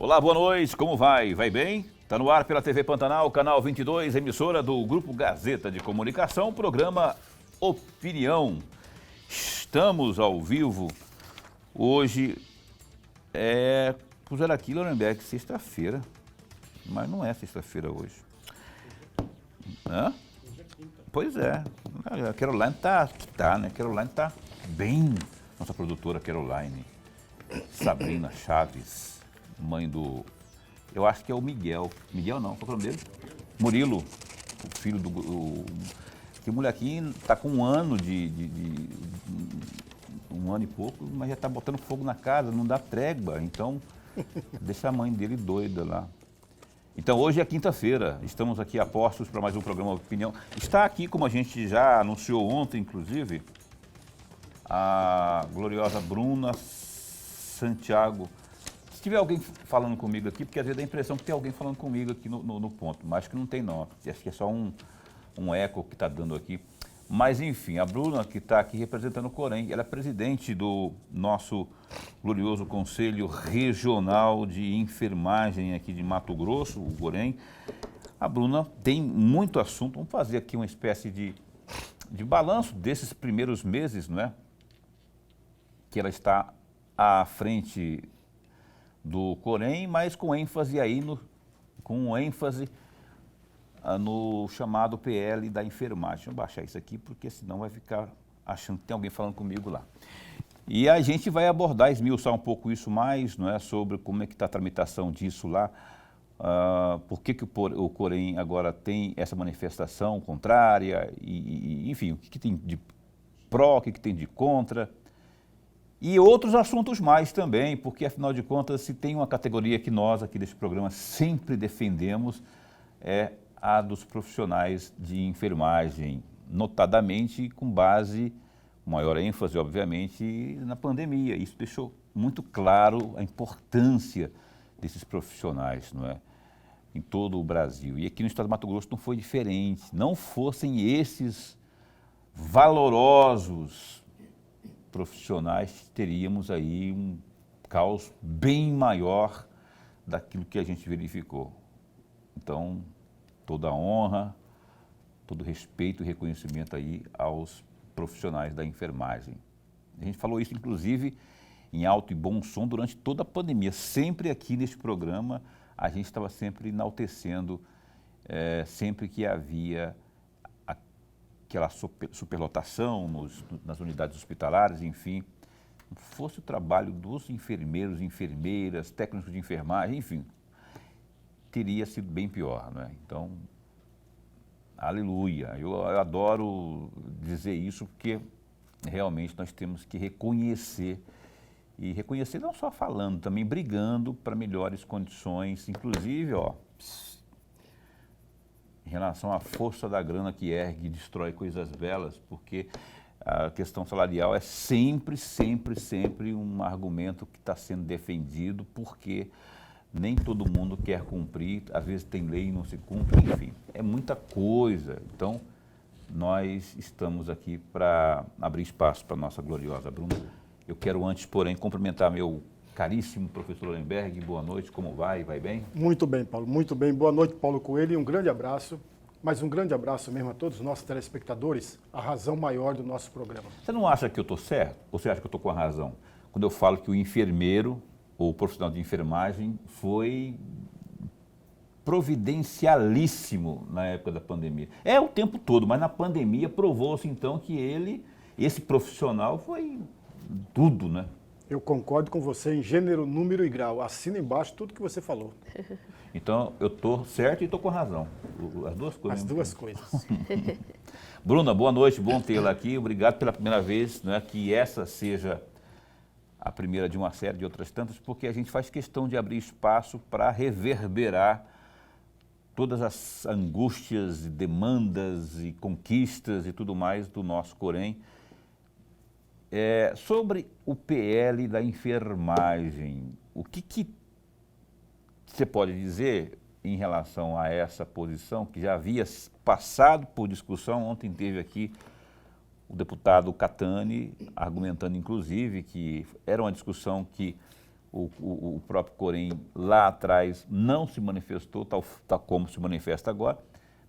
Olá, boa noite, como vai? Vai bem? Está no ar pela TV Pantanal, canal 22, emissora do Grupo Gazeta de Comunicação, programa Opinião. Estamos ao vivo, hoje puseram aqui, Lorenberg, sexta-feira, mas não é sexta-feira hoje. Hã? Pois é, a Caroline tá, né? Caroline tá bem, nossa produtora Caroline, Sabrina Chaves, mãe do, eu acho que é o Miguel não, qual é o nome dele? Murilo, o filho do, que molequinho tá com um ano um ano e pouco, mas já tá botando fogo na casa, não dá trégua, então deixa a mãe dele doida lá. Então hoje é quinta-feira, estamos aqui a postos para mais um programa Opinião. Está aqui, como a gente já anunciou ontem, inclusive, a gloriosa Bruna Santiago. Se tiver alguém falando comigo aqui, porque às vezes dá a impressão que tem alguém falando comigo aqui no ponto, mas acho que não tem não, acho que é só um eco que está dando aqui. Mas enfim, a Bruna que está aqui representando o Corém, ela é presidente do nosso glorioso Conselho Regional de Enfermagem aqui de Mato Grosso, o Corém. A Bruna tem muito assunto, vamos fazer aqui uma espécie de balanço desses primeiros meses, não é? Que ela está à frente do Corém, mas com ênfase aí no chamado PL da enfermagem. Deixa eu baixar isso aqui, porque senão vai ficar achando que tem alguém falando comigo lá. E a gente vai abordar, esmiuçar um pouco isso mais, não é, sobre como é que está a tramitação disso lá, por que o Corém agora tem essa manifestação contrária, enfim, o que tem de pró, o que tem de contra. E outros assuntos mais também, porque afinal de contas, se tem uma categoria que nós aqui desse programa sempre defendemos, é a dos profissionais de enfermagem, notadamente com base, maior ênfase, obviamente, na pandemia. Isso deixou muito claro a importância desses profissionais, não é? Em todo o Brasil. E aqui no estado do Mato Grosso não foi diferente. Não fossem esses valorosos profissionais, teríamos aí um caos bem maior daquilo que a gente verificou. Então, toda a honra, todo o respeito e reconhecimento aí aos profissionais da enfermagem. A gente falou isso, inclusive, em alto e bom som durante toda a pandemia. Sempre aqui neste programa, a gente estava sempre enaltecendo, sempre que havia aquela superlotação nas unidades hospitalares, enfim, fosse o trabalho dos enfermeiros, enfermeiras, técnicos de enfermagem, enfim, teria sido bem pior, não é? Então, aleluia. Eu adoro dizer isso porque realmente nós temos que reconhecer, e reconhecer não só falando, também brigando para melhores condições, inclusive, em relação à força da grana que ergue e destrói coisas belas, porque a questão salarial é sempre um argumento que está sendo defendido, porque nem todo mundo quer cumprir, às vezes tem lei e não se cumpre, enfim, é muita coisa. Então, nós estamos aqui para abrir espaço para a nossa gloriosa Bruna. Eu quero antes, porém, cumprimentar meu caríssimo professor Lorenberg. Boa noite, como vai? Vai bem? Muito bem, Paulo, muito bem. Boa noite, Paulo Coelho, e um grande abraço, mas um grande abraço mesmo a todos os nossos telespectadores, a razão maior do nosso programa. Você não acha que eu estou certo? Ou você acha que eu estou com a razão? Quando eu falo que o enfermeiro, ou o profissional de enfermagem, foi providencialíssimo na época da pandemia. É o tempo todo, mas na pandemia provou-se então que esse profissional foi tudo, né? Eu concordo com você em gênero, número e grau. Assina embaixo tudo que você falou. Então, eu estou certo e estou com razão. As duas coisas. As duas coisas. Bruna, boa noite, bom tê-la aqui. Obrigado pela primeira vez, né, que essa seja a primeira de uma série de outras tantas, porque a gente faz questão de abrir espaço para reverberar todas as angústias, demandas e conquistas e tudo mais do nosso Corém. Sobre o PL da enfermagem, o que você pode dizer em relação a essa posição que já havia passado por discussão? Ontem teve aqui o deputado Catani argumentando, inclusive, que era uma discussão que o próprio Corém lá atrás não se manifestou, tal como se manifesta agora.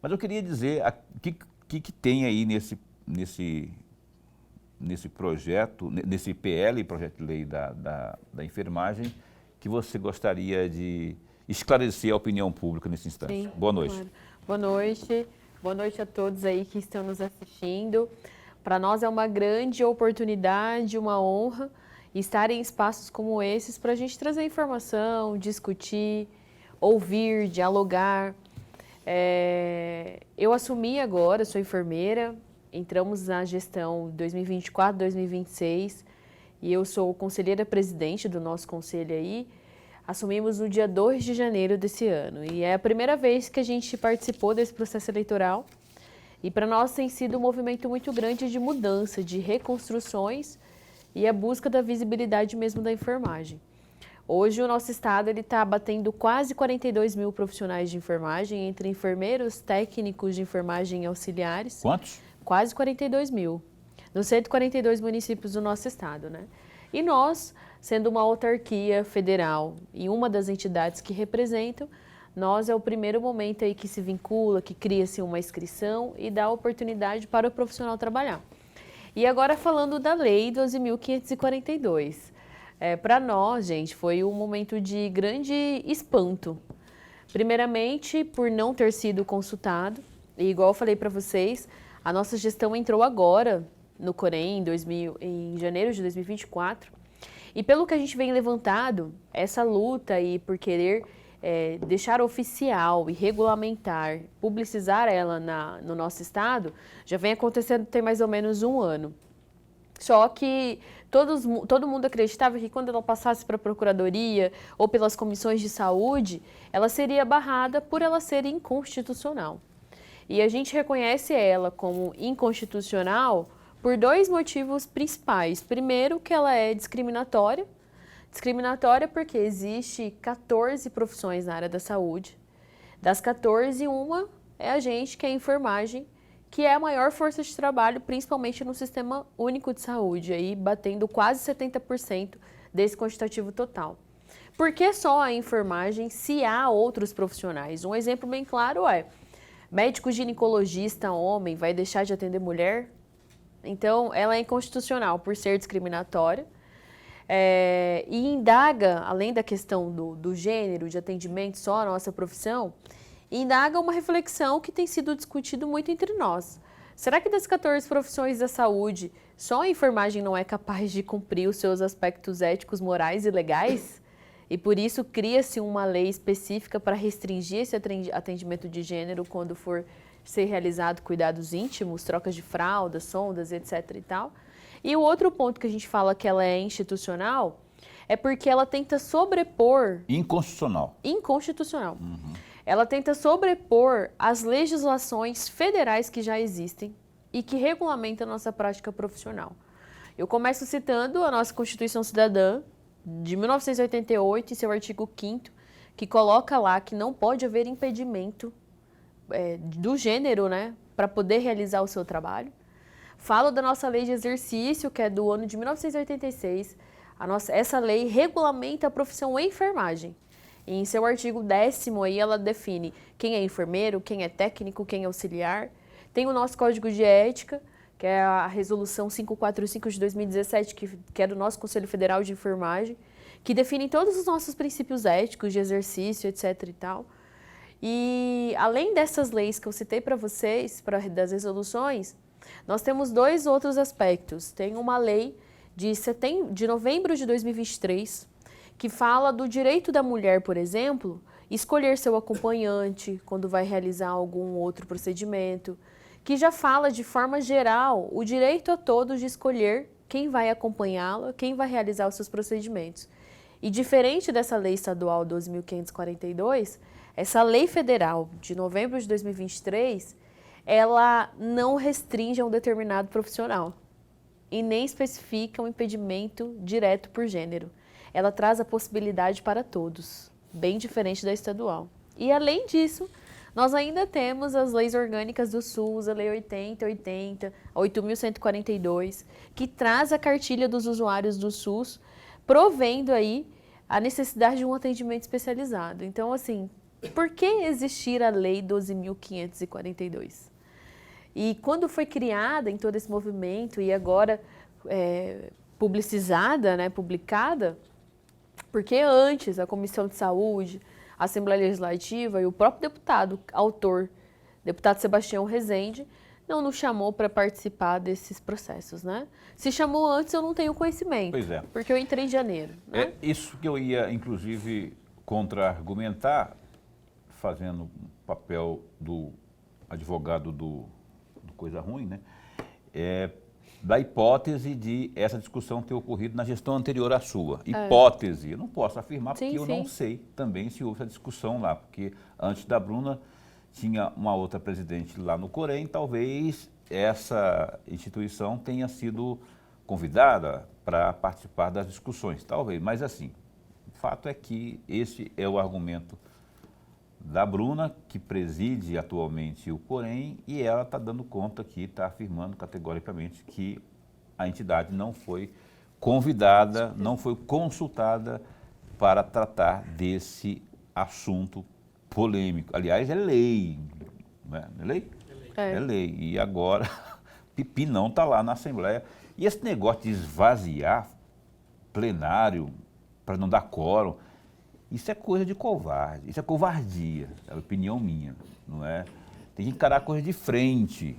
Mas eu queria dizer o que tem aí nesse projeto, nesse PL, projeto de lei da enfermagem, que você gostaria de esclarecer a opinião pública nesse instante. Sim, Boa noite. Claro. Boa noite. Boa noite a todos aí que estão nos assistindo. Para nós é uma grande oportunidade, uma honra estar em espaços como esses para a gente trazer informação, discutir, ouvir, dialogar. Eu assumi agora, sou enfermeira, entramos na gestão 2024-2026 e eu sou conselheira presidente do nosso conselho aí. Assumimos no dia 2 de janeiro desse ano e é a primeira vez que a gente participou desse processo eleitoral e para nós tem sido um movimento muito grande de mudança, de reconstruções e a busca da visibilidade mesmo da enfermagem. Hoje o nosso estado está batendo quase 42 mil profissionais de enfermagem, entre enfermeiros, técnicos de enfermagem e auxiliares. Quantos? Quase 42 mil, nos 142 municípios do nosso estado, né? E nós, sendo uma autarquia federal e uma das entidades que representam, nós é o primeiro momento aí que se vincula, que cria-se uma inscrição e dá oportunidade para o profissional trabalhar. E agora falando da Lei 12.542. Para nós, gente, foi um momento de grande espanto. Primeiramente, por não ter sido consultado, e igual eu falei para vocês, a nossa gestão entrou agora no Corém, em janeiro de 2024, e pelo que a gente vem levantado, essa luta aí por querer deixar oficial e regulamentar, publicizar ela no nosso estado, já vem acontecendo tem mais ou menos um ano. Só que todo mundo acreditava que quando ela passasse para a Procuradoria ou pelas comissões de saúde, ela seria barrada por ela ser inconstitucional. E a gente reconhece ela como inconstitucional por dois motivos principais. Primeiro, que ela é discriminatória. Discriminatória porque existe 14 profissões na área da saúde. Das 14, uma é a gente, que é a enfermagem, que é a maior força de trabalho, principalmente no Sistema Único de Saúde, aí batendo quase 70% desse quantitativo total. Por que só a enfermagem se há outros profissionais? Um exemplo bem claro é, médico ginecologista homem vai deixar de atender mulher? Então, ela é inconstitucional por ser discriminatória. E indaga, além da questão do gênero, de atendimento só a nossa profissão, indaga uma reflexão que tem sido discutido muito entre nós. Será que das 14 profissões da saúde, só a enfermagem não é capaz de cumprir os seus aspectos éticos, morais e legais? E por isso cria-se uma lei específica para restringir esse atendimento de gênero quando for ser realizado cuidados íntimos, trocas de fraldas, sondas, etc. e tal. E o outro ponto que a gente fala que ela é institucional é porque ela tenta sobrepor... Inconstitucional. Inconstitucional. Uhum. Ela tenta sobrepor as legislações federais que já existem e que regulamentam a nossa prática profissional. Eu começo citando a nossa Constituição Cidadã, de 1988, em seu artigo 5º, que coloca lá que não pode haver impedimento do gênero, né, para poder realizar o seu trabalho. Falo da nossa lei de exercício, que é do ano de 1986. Essa lei regulamenta a profissão enfermagem. E em seu artigo 10º, aí, ela define quem é enfermeiro, quem é técnico, quem é auxiliar. Tem o nosso Código de Ética, que é a Resolução 545 de 2017, que é do nosso Conselho Federal de Enfermagem, que define todos os nossos princípios éticos de exercício, etc. e tal. E além dessas leis que eu citei para vocês, das resoluções, nós temos dois outros aspectos. Tem uma lei de novembro de 2023, que fala do direito da mulher, por exemplo, escolher seu acompanhante quando vai realizar algum outro procedimento, que já fala de forma geral o direito a todos de escolher quem vai acompanhá-la, quem vai realizar os seus procedimentos. E diferente dessa lei estadual 12.542, essa lei federal de novembro de 2023, ela não restringe a um determinado profissional e nem especifica um impedimento direto por gênero. Ela traz a possibilidade para todos, bem diferente da estadual. E além disso, nós ainda temos as leis orgânicas do SUS, a Lei 8080, a 8.142, que traz a cartilha dos usuários do SUS, provendo aí a necessidade de um atendimento especializado. Então, assim, por que existir a Lei 12.542? E quando foi criada em todo esse movimento e agora publicizada, né, publicada, porque antes a Comissão de Saúde, a Assembleia Legislativa e o próprio deputado, autor, deputado Sebastião Rezende, não nos chamou para participar desses processos, né? Se chamou antes, eu não tenho conhecimento. Pois é. Porque eu entrei em janeiro. Né? É isso que eu ia, inclusive, contra-argumentar, fazendo o papel do advogado do Coisa Ruim, né? Da hipótese de essa discussão ter ocorrido na gestão anterior à sua. Hipótese, eu não posso afirmar porque eu não sei também se houve essa discussão lá, porque antes da Bruna tinha uma outra presidente lá no Corém, talvez essa instituição tenha sido convidada para participar das discussões, talvez, mas assim, o fato é que esse é o argumento da Bruna, que preside atualmente o Corém, e ela está dando conta aqui, está afirmando categoricamente que a entidade não foi convidada, não foi consultada para tratar desse assunto polêmico. Aliás, é lei, não é? É lei? É lei. E agora, Pipi não está lá na Assembleia. E esse negócio de esvaziar plenário para não dar quórum, isso é coisa de covarde, isso é covardia, é a opinião minha, não é? Tem que encarar a coisa de frente,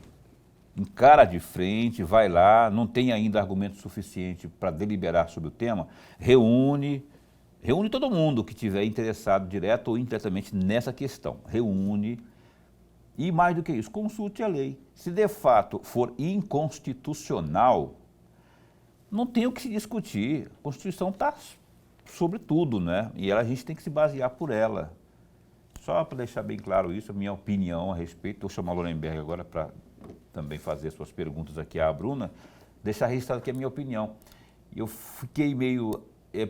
encara de frente, vai lá, não tem ainda argumento suficiente para deliberar sobre o tema, reúne todo mundo que estiver interessado direto ou indiretamente nessa questão, reúne e mais do que isso, consulte a lei. Se de fato for inconstitucional, não tem o que se discutir, a Constituição está sobre tudo, né? E a gente tem que se basear por ela. Só para deixar bem claro isso, a minha opinião a respeito, vou chamar a Lorenberg agora para também fazer suas perguntas aqui à Bruna, deixar registrado aqui a minha opinião. Eu fiquei meio,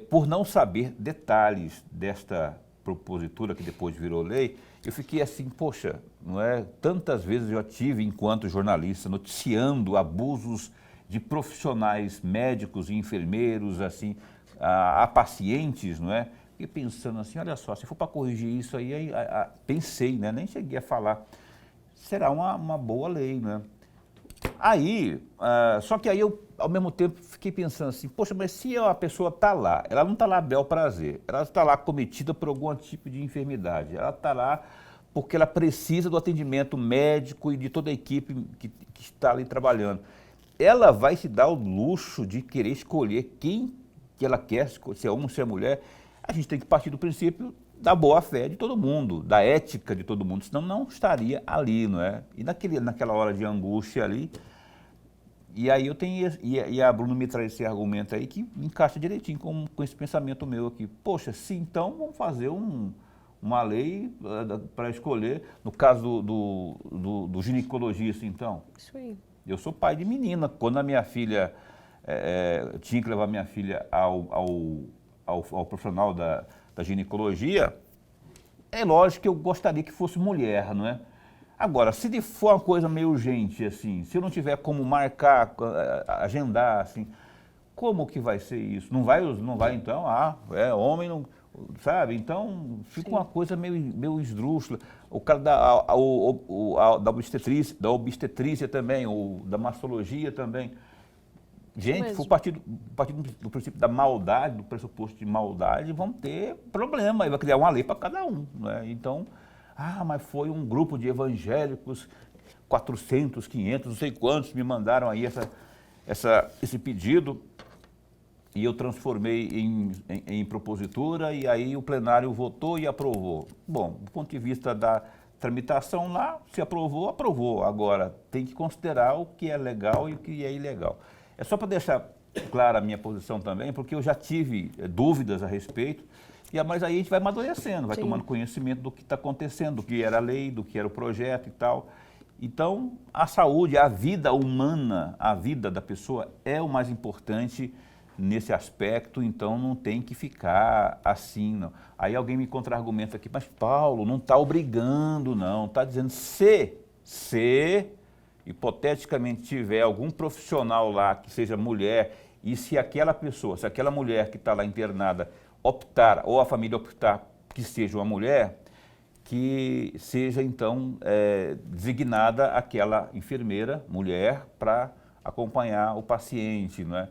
por não saber detalhes desta propositura que depois virou lei, eu fiquei assim, poxa, não é? Tantas vezes eu tive, enquanto jornalista, noticiando abusos de profissionais médicos e enfermeiros, assim, a pacientes, não é? Fiquei pensando assim, olha só, se for para corrigir isso aí, pensei, né? Nem cheguei a falar, será uma boa lei, né? Aí, só que aí eu, ao mesmo tempo, fiquei pensando assim, poxa, mas se a pessoa está lá, ela não está lá a bel prazer, ela está lá cometida por algum tipo de enfermidade, ela está lá porque ela precisa do atendimento médico e de toda a equipe que está ali trabalhando. Ela vai se dar o luxo de querer escolher quem que ela quer, se é homem, se é mulher. A gente tem que partir do princípio da boa-fé de todo mundo, da ética de todo mundo, senão não estaria ali, não é? E naquela hora de angústia ali, e aí eu tenho, e a Bruna me traz esse argumento aí que encaixa direitinho com esse pensamento meu aqui. Poxa, se então vamos fazer uma lei para escolher, no caso do ginecologista, então. Isso aí. Eu sou pai de menina, quando a minha filha, eu tinha que levar minha filha ao profissional da ginecologia, é lógico que eu gostaria que fosse mulher, não é? Agora, se for uma coisa meio urgente, assim, se eu não tiver como marcar, agendar, assim, como que vai ser isso? Não vai então, homem, não, sabe? Então, fica uma coisa meio esdrúxula. O cara da obstetrícia também, ou da mastologia também. Gente, se for partir do princípio da maldade, do pressuposto de maldade, vão ter problema, aí vai criar uma lei para cada um, né? Então, mas foi um grupo de evangélicos, 400, 500, não sei quantos, me mandaram aí esse pedido, e eu transformei em propositura, e aí o plenário votou e aprovou. Bom, do ponto de vista da tramitação lá, se aprovou, aprovou. Agora, tem que considerar o que é legal e o que é ilegal. É só para deixar clara a minha posição também, porque eu já tive dúvidas a respeito, mas aí a gente vai amadurecendo, vai tomando conhecimento do que está acontecendo, do que era a lei, do que era o projeto e tal. Então, a saúde, a vida humana, a vida da pessoa é o mais importante nesse aspecto, então não tem que ficar assim, não. Aí alguém me contra-argumenta aqui, mas Paulo, não está obrigando, não, está dizendo se hipoteticamente tiver algum profissional lá que seja mulher E se aquela pessoa, se aquela mulher que está lá internada optar, ou a família optar que seja uma mulher, que seja então designada aquela enfermeira, mulher, para acompanhar o paciente, não é?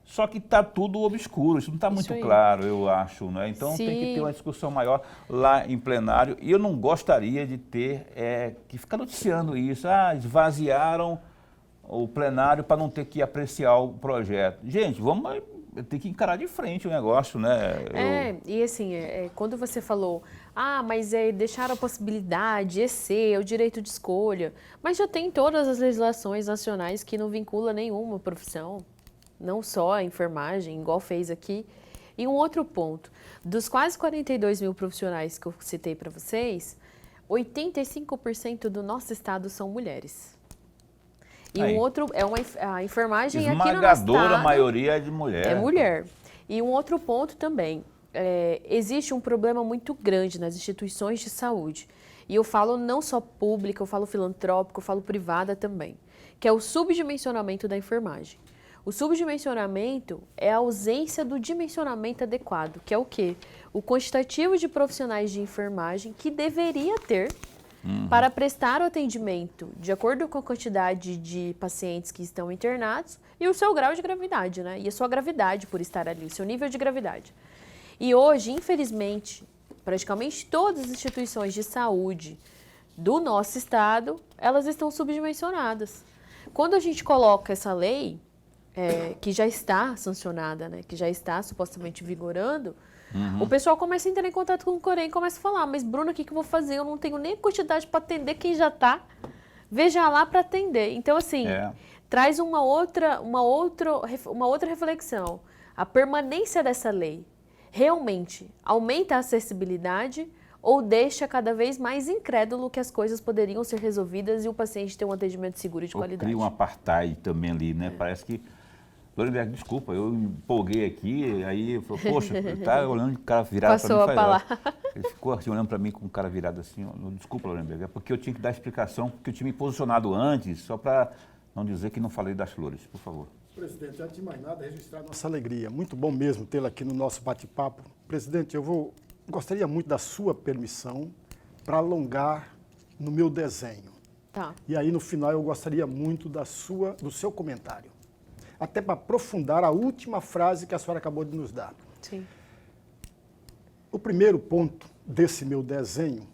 Só que está tudo obscuro, isso não está muito claro, eu acho, né? Então tem que ter uma discussão maior lá em plenário. E eu não gostaria de ter que ficar noticiando isso. Esvaziaram o plenário para não ter que apreciar o projeto. Gente, vamos ter que encarar de frente o negócio, né? E assim, quando você falou, mas deixaram a possibilidade, o direito de escolha, mas já tem todas as legislações nacionais que não vincula nenhuma profissão. Não só a enfermagem, igual fez aqui. E um outro ponto, dos quase 42 mil profissionais que eu citei para vocês, 85% do nosso estado são mulheres. E um outro, a enfermagem aqui no nosso estado... Esmagadora maioria é de mulher. É mulher. E um outro ponto também, existe um problema muito grande nas instituições de saúde. E eu falo não só pública, eu falo filantrópica, eu falo privada também, que é o subdimensionamento da enfermagem. O subdimensionamento é a ausência do dimensionamento adequado, que é o quê? O quantitativo de profissionais de enfermagem que deveria ter para prestar o atendimento de acordo com a quantidade de pacientes que estão internados e o seu grau de gravidade, né? E a sua gravidade por estar ali, o seu nível de gravidade. E hoje, infelizmente, praticamente todas as instituições de saúde do nosso estado, elas estão subdimensionadas. Quando a gente coloca essa lei... que já está sancionada, né, que já está supostamente vigorando, o pessoal começa a entrar em contato com o Corém e começa a falar, mas Bruna, o que eu vou fazer? Eu não tenho nem quantidade para atender quem já está. Veja lá para atender. Então, assim, traz uma outra reflexão. A permanência dessa lei realmente aumenta a acessibilidade ou deixa cada vez mais incrédulo que as coisas poderiam ser resolvidas e o paciente ter um atendimento seguro e de qualidade? Cria um apartheid também ali, né? Parece que... Lorenberg, desculpa, eu empolguei aqui, aí eu falei, poxa, ele tá olhando de cara virado para mim. Passou a palavra. Ele ficou assim, olhando para mim com cara virado assim, desculpa, Lorenberg, é porque eu tinha que dar explicação, porque eu tinha me posicionado antes, só para não dizer que não falei das flores, por favor. Presidente, antes de mais nada, registrar nossa alegria. Muito bom mesmo tê-lo aqui no nosso bate-papo. Presidente, gostaria muito da sua permissão para alongar no meu desenho. Tá. E aí, no final, eu gostaria muito do seu comentário. Até para aprofundar a última frase que a senhora acabou de nos dar. Sim. O primeiro ponto desse meu desenho,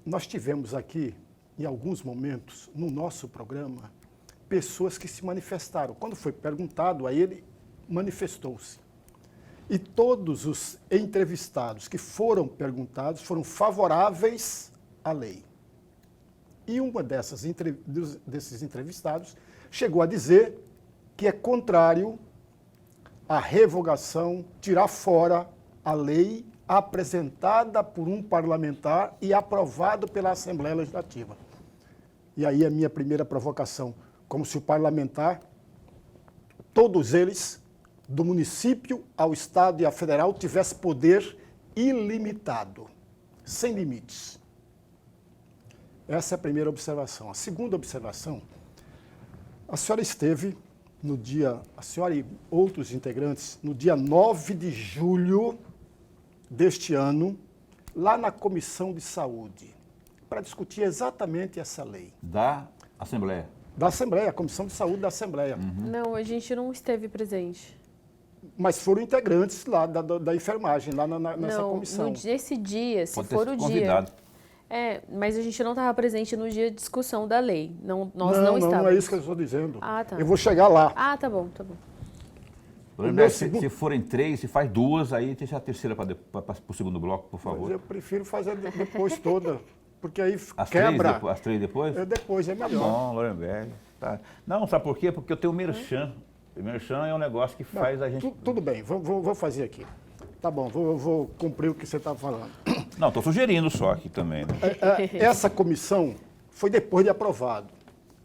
nós tivemos aqui, em alguns momentos, no nosso programa, pessoas que se manifestaram. Quando foi perguntado a ele, manifestou-se. E todos os entrevistados que foram perguntados foram favoráveis à lei. E uma desses entrevistados chegou a dizer que é contrário à revogação, tirar fora a lei apresentada por um parlamentar e aprovado pela Assembleia Legislativa. E aí a minha primeira provocação, como se o parlamentar, todos eles, do município ao estado e à federal, tivesse poder ilimitado, sem limites. Essa é a primeira observação. A segunda observação, a senhora esteve no dia, a senhora e outros integrantes, no dia 9 de julho deste ano, lá na Comissão de Saúde, para discutir exatamente essa lei. Da Assembleia? Da Assembleia, a Comissão de Saúde da Assembleia. Não, a gente não esteve presente. Mas foram integrantes lá da enfermagem, lá nessa comissão. Nesse dia, se Pode for ter o convidado. dia... mas a gente não estava presente no dia de discussão da lei. Nós não estávamos. Não é isso que eu estou dizendo. Ah, tá. Eu vou chegar lá. Ah, tá bom, tá bom. Se forem 3, se faz 2, aí deixa a terceira para o segundo bloco, por favor. Mas eu prefiro fazer depois toda, porque aí As quebra. As 3 depois? Depois, é Tá melhor. bom, Lorenberg. Tá. Não, sabe por quê? Porque eu tenho o merchan. O merchan é um negócio que faz a gente... Tudo bem, vou fazer aqui. Tá bom, vou cumprir o que você estava falando. Não, estou sugerindo só aqui também. Né? Essa comissão foi depois de aprovado.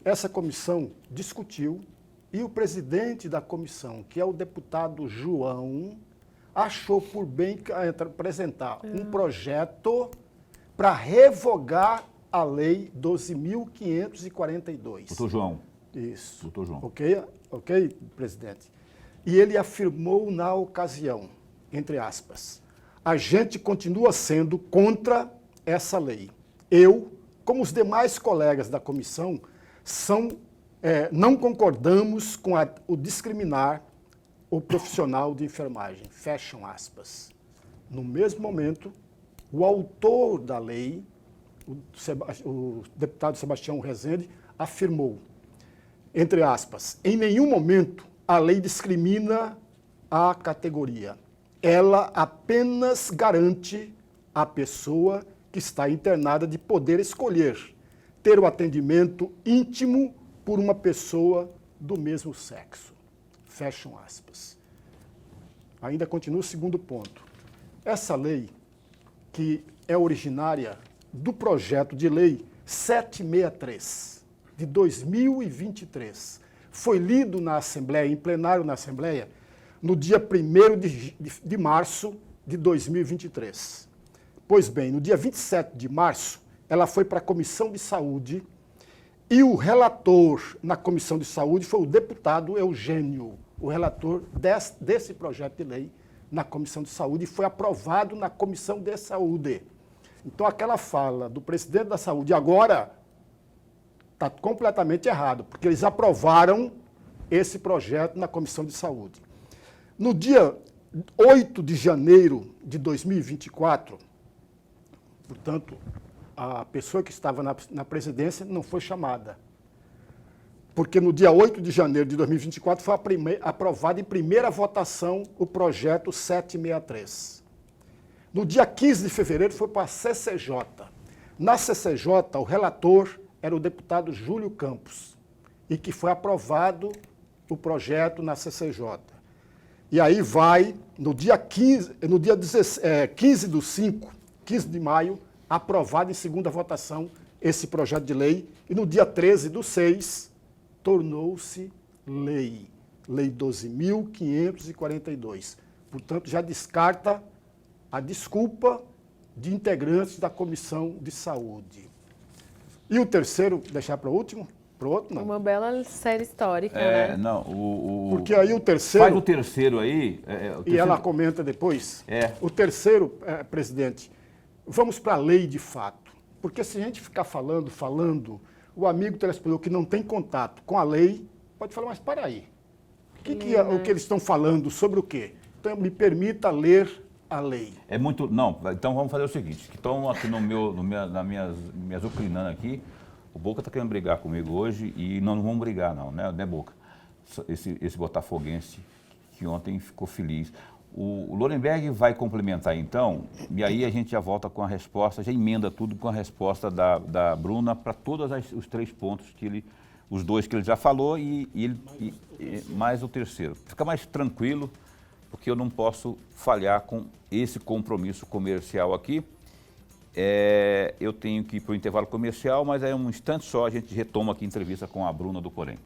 Essa comissão discutiu e o presidente da comissão, que é o deputado João, achou por bem apresentar um projeto para revogar a Lei 12.542. Doutor João. Isso. Doutor João. Ok, presidente? E ele afirmou na ocasião, entre aspas, a gente continua sendo contra essa lei. Eu, como os demais colegas da comissão, não concordamos com o discriminar o profissional de enfermagem. Fecham aspas. No mesmo momento, o autor da lei, o deputado Sebastião Rezende, afirmou, entre aspas, em nenhum momento a lei discrimina a categoria. Ela apenas garante à pessoa que está internada de poder escolher ter o atendimento íntimo por uma pessoa do mesmo sexo. Fecham aspas. Ainda continua o segundo ponto. Essa lei, que é originária do projeto de lei 763, de 2023, foi lido na Assembleia, em plenário na Assembleia, no dia 1º de março de 2023. Pois bem, no dia 27 de março, ela foi para a Comissão de Saúde e o relator na Comissão de Saúde foi o deputado Eugênio, o relator desse projeto de lei na Comissão de Saúde, e foi aprovado na Comissão de Saúde. Então, aquela fala do presidente da Saúde agora está completamente errado, porque eles aprovaram esse projeto na Comissão de Saúde. No dia 8 de janeiro de 2024, portanto, a pessoa que estava na presidência não foi chamada, porque no dia 8 de janeiro de 2024 foi aprovado em primeira votação o projeto 763. No dia 15 de fevereiro foi para a CCJ. Na CCJ, o relator era o deputado Júlio Campos, e que foi aprovado o projeto na CCJ. E aí vai, no dia 15 de maio, aprovado em segunda votação esse projeto de lei, e no dia 13/6, tornou-se lei, Lei 12.542. Portanto, já descarta a desculpa de integrantes da Comissão de Saúde. E o terceiro, deixar para o último? Para o outro, não. Uma bela série histórica, né? Não, Porque aí o terceiro... Faz o terceiro aí. O terceiro... E ela comenta depois. O terceiro, presidente, vamos para a lei de fato. Porque se a gente ficar falando, o amigo telespectador que não tem contato com a lei, pode falar, mas para aí. O que eles estão falando sobre o quê? Então, me permita ler a lei. É muito... Não, então vamos fazer o seguinte, que estão aqui nas minhas ucrinando aqui, o Boca está querendo brigar comigo hoje e nós não vamos brigar não, né Boca? Esse botafoguense que ontem ficou feliz. O Lorenberg vai complementar então, e aí a gente já volta com a resposta, já emenda tudo com a resposta da Bruna para todos os 3 pontos que os 2 que ele já falou e mais o terceiro. Fica mais tranquilo, porque eu não posso falhar com esse compromisso comercial aqui. Eu tenho que ir para o intervalo comercial, mas é um instante só, a gente retoma aqui a entrevista com a Bruna do Corém.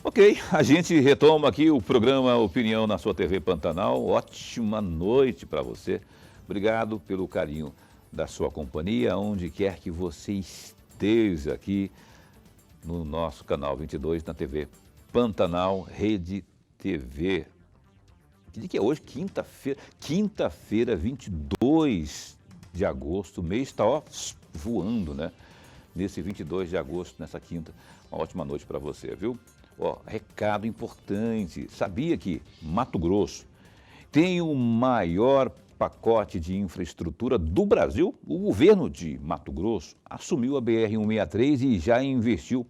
Ok, a gente retoma aqui o programa Opinião na sua TV Pantanal. Ótima noite para você. Obrigado pelo carinho da sua companhia, onde quer que você esteja aqui no nosso canal 22, na TV Pantanal Rede TV. Que dia que é hoje? Quinta-feira, 22 de agosto. O mês está voando, né? Nesse 22 de agosto, nessa quinta. Uma ótima noite para você, viu? Recado importante. Sabia que Mato Grosso tem o maior pacote de infraestrutura do Brasil? O governo de Mato Grosso assumiu a BR-163 e já investiu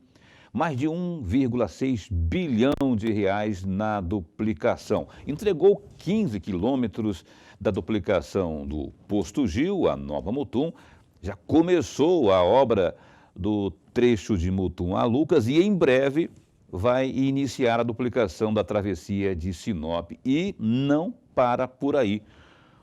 mais de 1,6 bilhão de reais na duplicação. Entregou 15 quilômetros da duplicação do Posto Gil, a Nova Mutum. Já começou a obra do trecho de Mutum a Lucas e em breve vai iniciar a duplicação da travessia de Sinop e não para por aí.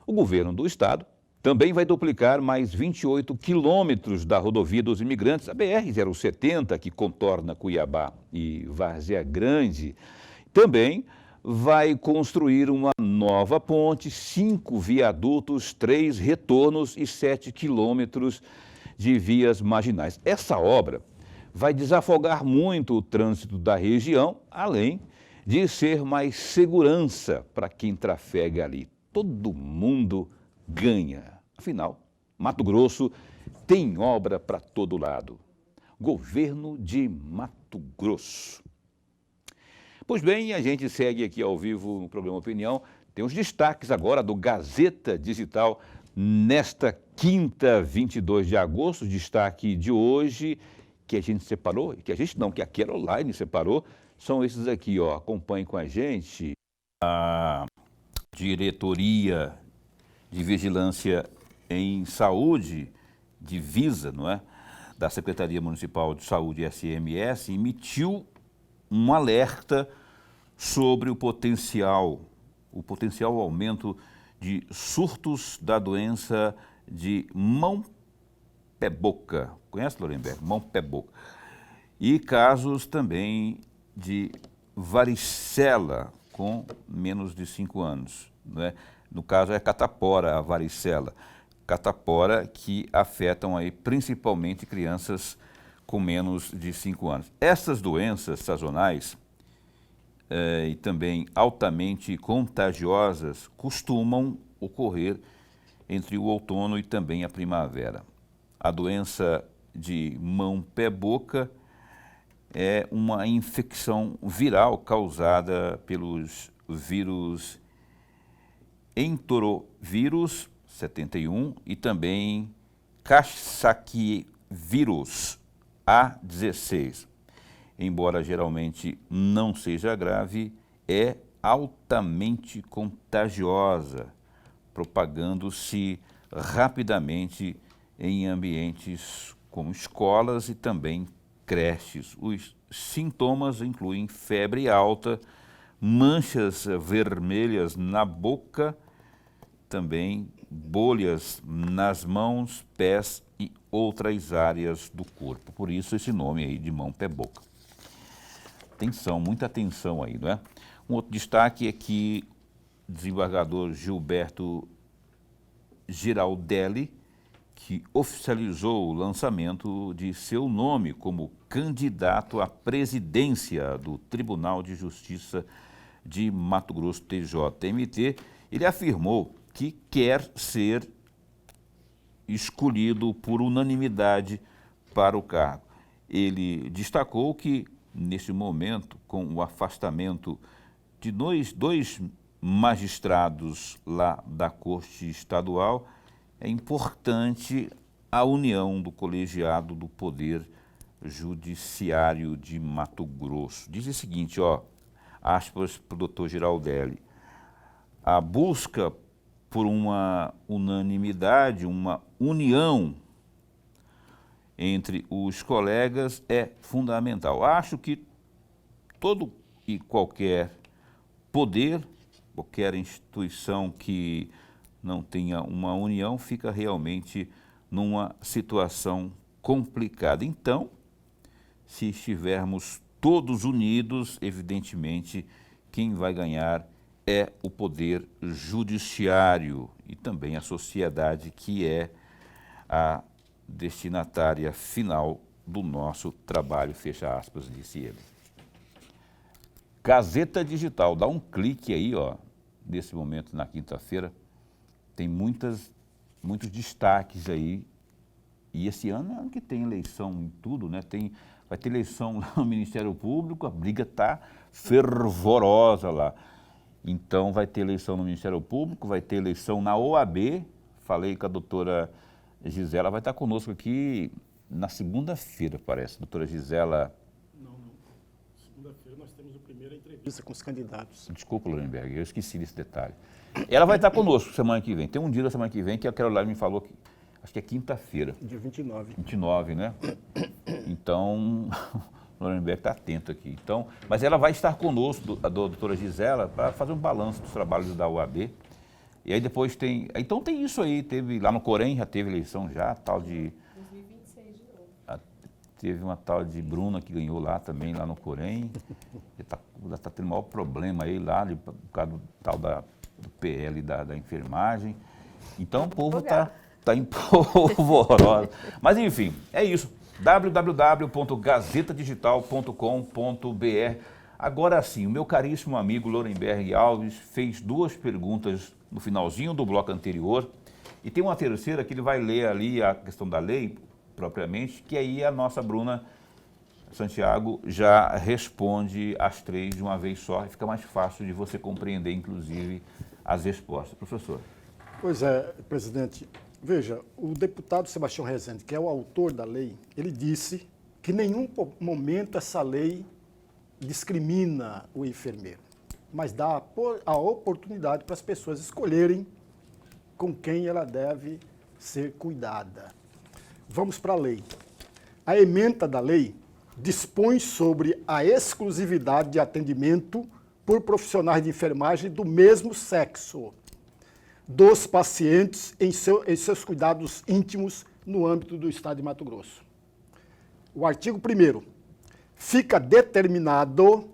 O governo do estado também vai duplicar mais 28 quilômetros da rodovia dos imigrantes, a BR-070, que contorna Cuiabá e Várzea Grande. Também vai construir uma nova ponte, 5 viadutos, 3 retornos e 7 quilômetros de vias marginais. Essa obra vai desafogar muito o trânsito da região, além de ser mais segurança para quem trafega ali. Todo mundo ganha. Afinal, Mato Grosso tem obra para todo lado. Governo de Mato Grosso. Pois bem, a gente segue aqui ao vivo no programa Opinião. Tem os destaques agora do Gazeta Digital nesta quinta, 22 de agosto. O destaque de hoje, que a gente separou, que a gente não, que a Caroline separou, são esses aqui, ó. Acompanhe com a gente. A Diretoria de Vigilância em Saúde, Divisa, não é? Da Secretaria Municipal de Saúde, SMS, emitiu um alerta sobre o potencial aumento de surtos da doença de mão-pé-boca. Conhece, Lorenberg? Mão-pé-boca. E casos também de varicela com menos de 5 anos. Né? No caso é catapora, a varicela. Catapora que afetam aí principalmente crianças com menos de 5 anos. Essas doenças sazonais e também altamente contagiosas costumam ocorrer entre o outono e também a primavera. A doença de mão-pé-boca é uma infecção viral causada pelos vírus enterovírus 71 e também caxsaquivírus A16. Embora geralmente não seja grave, é altamente contagiosa, propagando-se rapidamente em ambientes como escolas e também creches. Os sintomas incluem febre alta, manchas vermelhas na boca, também bolhas nas mãos, pés e outras áreas do corpo. Por isso esse nome aí de mão-pé-boca. Atenção, muita atenção aí, não é? Um outro destaque é que o desembargador Gilberto Giraldelli, que oficializou o lançamento de seu nome como candidato à presidência do Tribunal de Justiça de Mato Grosso, TJMT, ele afirmou que quer ser escolhido por unanimidade para o cargo. Ele destacou que, neste momento, com o afastamento de dois magistrados lá da Corte Estadual, é importante a união do colegiado do Poder Judiciário de Mato Grosso. Diz o seguinte, ó, aspas para o doutor Giraldelli, a busca por uma unanimidade, uma união entre os colegas é fundamental. Acho que todo e qualquer poder, qualquer instituição que não tenha uma união, fica realmente numa situação complicada. Então, se estivermos todos unidos, evidentemente, quem vai ganhar é o poder judiciário e também a sociedade, que é a destinatária final do nosso trabalho, fecha aspas, disse ele. Gazeta Digital, dá um clique aí, ó, nesse momento, na quinta-feira, tem muitos destaques aí, e esse ano é ano que tem eleição em tudo, né? Vai ter eleição lá no Ministério Público, a briga está fervorosa lá. Então vai ter eleição no Ministério Público, vai ter eleição na OAB, falei com a doutora Gisela, vai estar conosco aqui na segunda-feira, parece, doutora Gisela. Não. Segunda-feira nós temos a primeira entrevista com os candidatos. Desculpa, Lorenberg, eu esqueci desse detalhe. Ela vai estar conosco semana que vem. Tem um dia da semana que vem que a Caroline me falou que, acho que é quinta-feira. Dia 29. 29, né? Então, o Lorenberg está atento aqui. Então, mas ela vai estar conosco, a doutora Gisela, para fazer um balanço dos trabalhos da UAB. E aí depois tem... Então tem isso aí, teve lá no Corém, já teve eleição já, tal de... 2026 de novo. teve uma tal de Bruna que ganhou lá também, lá no Corém. Está tendo o maior problema aí lá, por causa do tal do PL da enfermagem. Então o povo está em polvorosa. Mas enfim, é isso. www.gazetadigital.com.br. Agora sim, o meu caríssimo amigo Lorenberg Alves fez 2 perguntas no finalzinho do bloco anterior e tem uma terceira que ele vai ler ali a questão da lei propriamente, que aí a nossa Bruna Santiago já responde as 3 de uma vez só e fica mais fácil de você compreender, inclusive, as respostas. Professor. Pois é, presidente. Veja, o deputado Sebastião Rezende, que é o autor da lei, ele disse que em nenhum momento essa lei discrimina o enfermeiro, mas dá a oportunidade para as pessoas escolherem com quem ela deve ser cuidada. Vamos para a lei. A ementa da lei dispõe sobre a exclusividade de atendimento por profissionais de enfermagem do mesmo sexo dos pacientes em seus cuidados íntimos no âmbito do Estado de Mato Grosso. O artigo 1º, fica determinado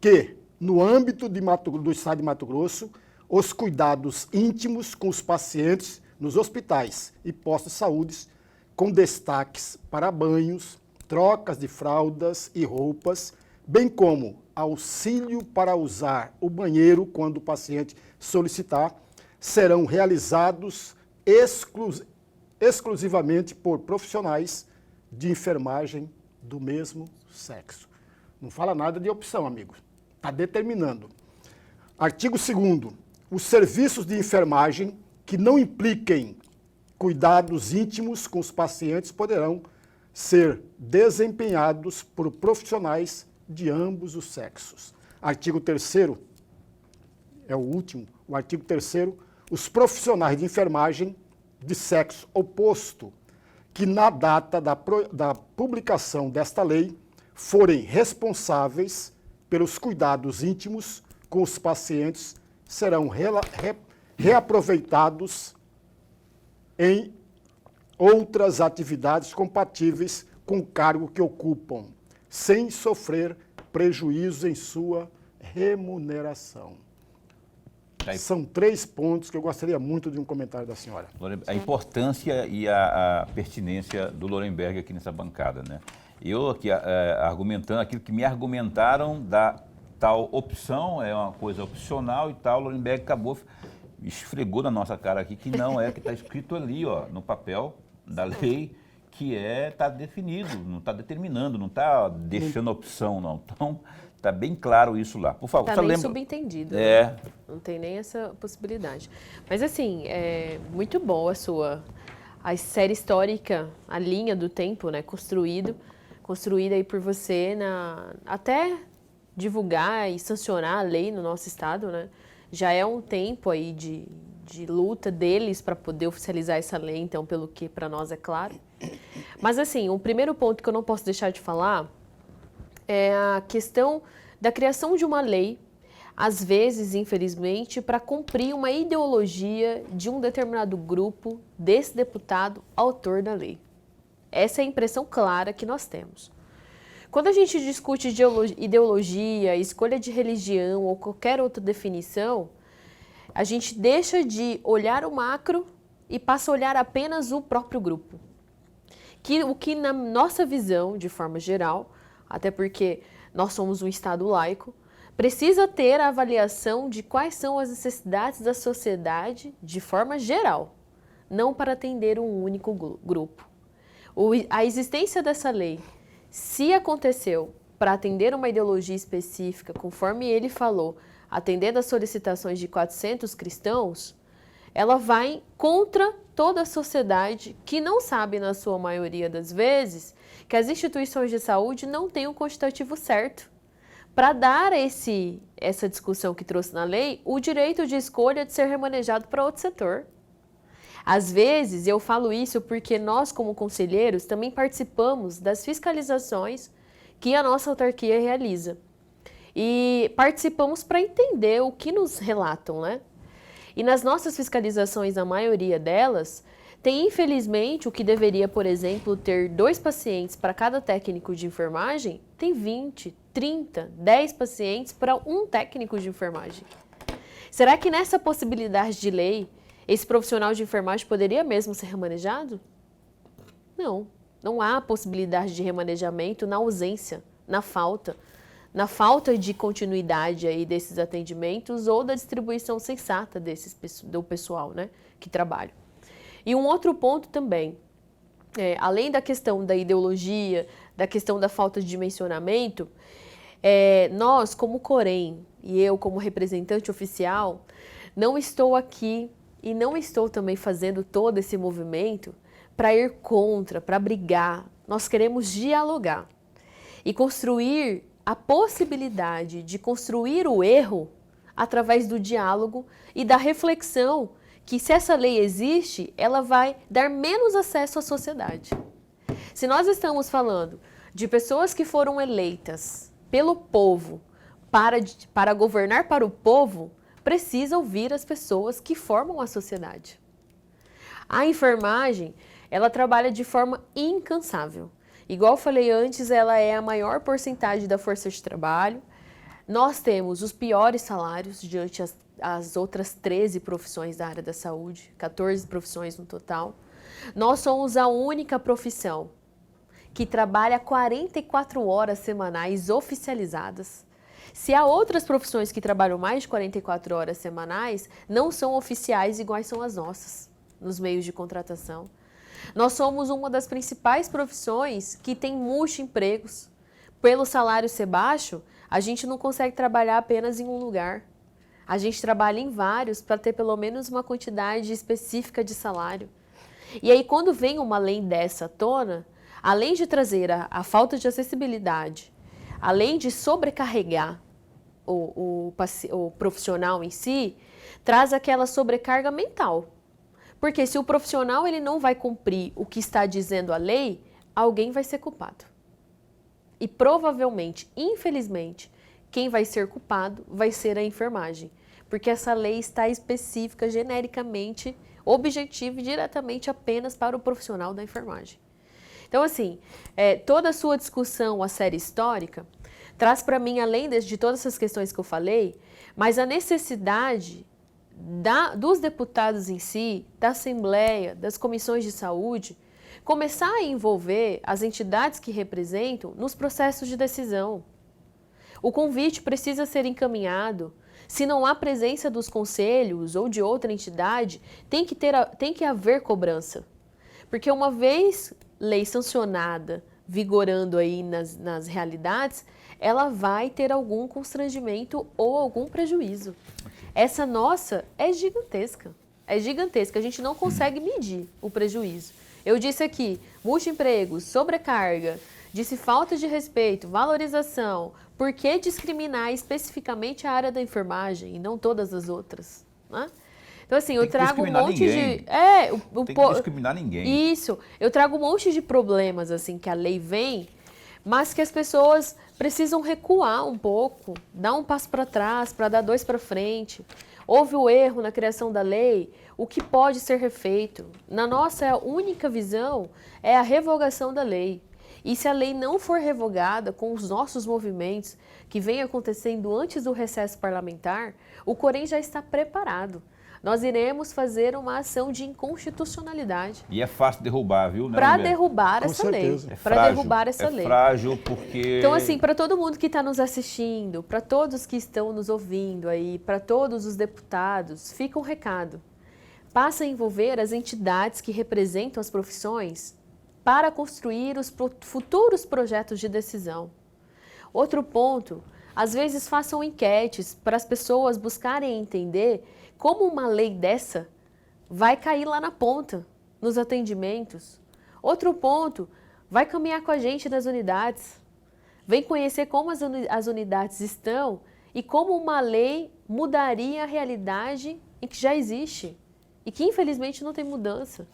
que, no âmbito do Estado de Mato Grosso, os cuidados íntimos com os pacientes nos hospitais e postos de saúde, com destaques para banhos, trocas de fraldas e roupas, bem como auxílio para usar o banheiro quando o paciente solicitar, serão realizados exclusivamente por profissionais de enfermagem do mesmo sexo. Não fala nada de opção, amigos. Está determinando. Artigo 2º. Os serviços de enfermagem que não impliquem cuidados íntimos com os pacientes poderão ser desempenhados por profissionais de ambos os sexos. Artigo 3º, é o último, o artigo 3º, os profissionais de enfermagem de sexo oposto que na data da publicação desta lei forem responsáveis pelos cuidados íntimos com os pacientes serão reaproveitados em outras atividades compatíveis com o cargo que ocupam, sem sofrer prejuízo em sua remuneração. São 3 pontos que eu gostaria muito de um comentário da senhora. A importância e a pertinência do Lorenberg aqui nessa bancada, né? Eu aqui argumentando aquilo que me argumentaram da tal opção, é uma coisa opcional e tal, o Lorenberg acabou, esfregou na nossa cara aqui que não é, que está escrito ali, ó, no papel da lei, que está definido, não está determinando, não está deixando opção, não. Então, está bem claro isso lá. Por favor, está bem lembra... subentendido. É. Né? Não tem nem essa possibilidade. Mas, assim, é muito boa a série histórica, a linha do tempo, né, construída aí por você, até divulgar e sancionar a lei no nosso estado, né? Já é um tempo aí de luta deles para poder oficializar essa lei, então, pelo que para nós é claro. Mas, assim, o primeiro ponto que eu não posso deixar de falar é a questão da criação de uma lei, às vezes, infelizmente, para cumprir uma ideologia de um determinado grupo desse deputado autor da lei. Essa é a impressão clara que nós temos. Quando a gente discute ideologia, escolha de religião ou qualquer outra definição, a gente deixa de olhar o macro e passa a olhar apenas o próprio grupo. O que, na nossa visão, de forma geral, até porque nós somos um Estado laico, precisa ter a avaliação de quais são as necessidades da sociedade de forma geral, não para atender um único grupo. A existência dessa lei, se aconteceu para atender uma ideologia específica, conforme ele falou, atendendo às solicitações de 400 cristãos, ela vai contra toda a sociedade que não sabe, na sua maioria das vezes, que as instituições de saúde não têm o quantitativo certo para dar essa discussão que trouxe na lei o direito de escolha de ser remanejado para outro setor. Às vezes, eu falo isso porque nós, como conselheiros, também participamos das fiscalizações que a nossa autarquia realiza. E participamos para entender o que nos relatam, né? E nas nossas fiscalizações, a maioria delas, Tem, infelizmente, o que deveria, por exemplo, ter 2 pacientes para cada técnico de enfermagem, tem 20, 30, 10 pacientes para um técnico de enfermagem. Será que nessa possibilidade de lei, esse profissional de enfermagem poderia mesmo ser remanejado? Não, não há possibilidade de remanejamento na ausência, na falta de continuidade aí desses atendimentos ou da distribuição sensata do pessoal, né, que trabalha. E um outro ponto também, além da questão da ideologia, da questão da falta de dimensionamento, nós, como Corém, e eu como representante oficial, não estou aqui e não estou também fazendo todo esse movimento para ir contra, para brigar. Nós queremos dialogar e construir a possibilidade de construir o erro através do diálogo e da reflexão que, se essa lei existe, ela vai dar menos acesso à sociedade. Se nós estamos falando de pessoas que foram eleitas pelo povo para governar para o povo, precisa ouvir as pessoas que formam a sociedade. A enfermagem, ela trabalha de forma incansável. Igual eu falei antes, ela é a maior porcentagem da força de trabalho. Nós temos os piores salários diante as outras 13 profissões da área da saúde, 14 profissões no total. Nós somos a única profissão que trabalha 44 horas semanais oficializadas. Se há outras profissões que trabalham mais de 44 horas semanais, não são oficiais iguais são as nossas, nos meios de contratação. Nós somos uma das principais profissões que tem multi-empregos. Pelo salário ser baixo, a gente não consegue trabalhar apenas em um lugar. A gente trabalha em vários para ter pelo menos uma quantidade específica de salário. E aí, quando vem uma lei dessa à tona, além de trazer a falta de acessibilidade, além de sobrecarregar o profissional em si, traz aquela sobrecarga mental. Porque se o profissional ele não vai cumprir o que está dizendo a lei, alguém vai ser culpado. E provavelmente, infelizmente, quem vai ser culpado vai ser a enfermagem. Porque essa lei está específica, genericamente, objetiva e diretamente apenas para o profissional da enfermagem. Então, assim, toda a sua discussão, a série histórica, traz para mim, além de todas essas questões que eu falei, mas a necessidade dos deputados em si, da Assembleia, das comissões de saúde, começar a envolver as entidades que representam nos processos de decisão. O convite precisa ser encaminhado. Se não há presença dos conselhos ou de outra entidade, tem que haver cobrança. Porque uma vez lei sancionada, vigorando aí nas realidades, ela vai ter algum constrangimento ou algum prejuízo. Essa nossa é gigantesca. É gigantesca. A gente não consegue medir o prejuízo. Eu disse aqui, multi-empregos, sobrecarga, disse falta de respeito, valorização. Por que discriminar especificamente a área da enfermagem e não todas as outras? Né? Então, assim, eu trago um monte de... Tem que discriminar ninguém. Isso. Eu trago um monte de problemas, assim, que a lei vem, mas que as pessoas precisam recuar um pouco, dar um passo para trás, para dar 2 para frente. Houve o erro na criação da lei, o que pode ser refeito? Na nossa única visão é a revogação da lei. E se a lei não for revogada com os nossos movimentos que vem acontecendo antes do recesso parlamentar, o Corém já está preparado. Nós iremos fazer uma ação de inconstitucionalidade. E é fácil derrubar, viu? Para derrubar essa lei. Para derrubar essa lei. É frágil porque... Então, assim, para todo mundo que está nos assistindo, para todos que estão nos ouvindo aí, para todos os deputados, fica um recado. Passa a envolver as entidades que representam as profissões para construir os futuros projetos de decisão. Outro ponto, às vezes façam enquetes para as pessoas buscarem entender como uma lei dessa vai cair lá na ponta, nos atendimentos. Outro ponto, vai caminhar com a gente nas unidades. Vem conhecer como as unidades estão e como uma lei mudaria a realidade em que já existe e que infelizmente não tem mudança.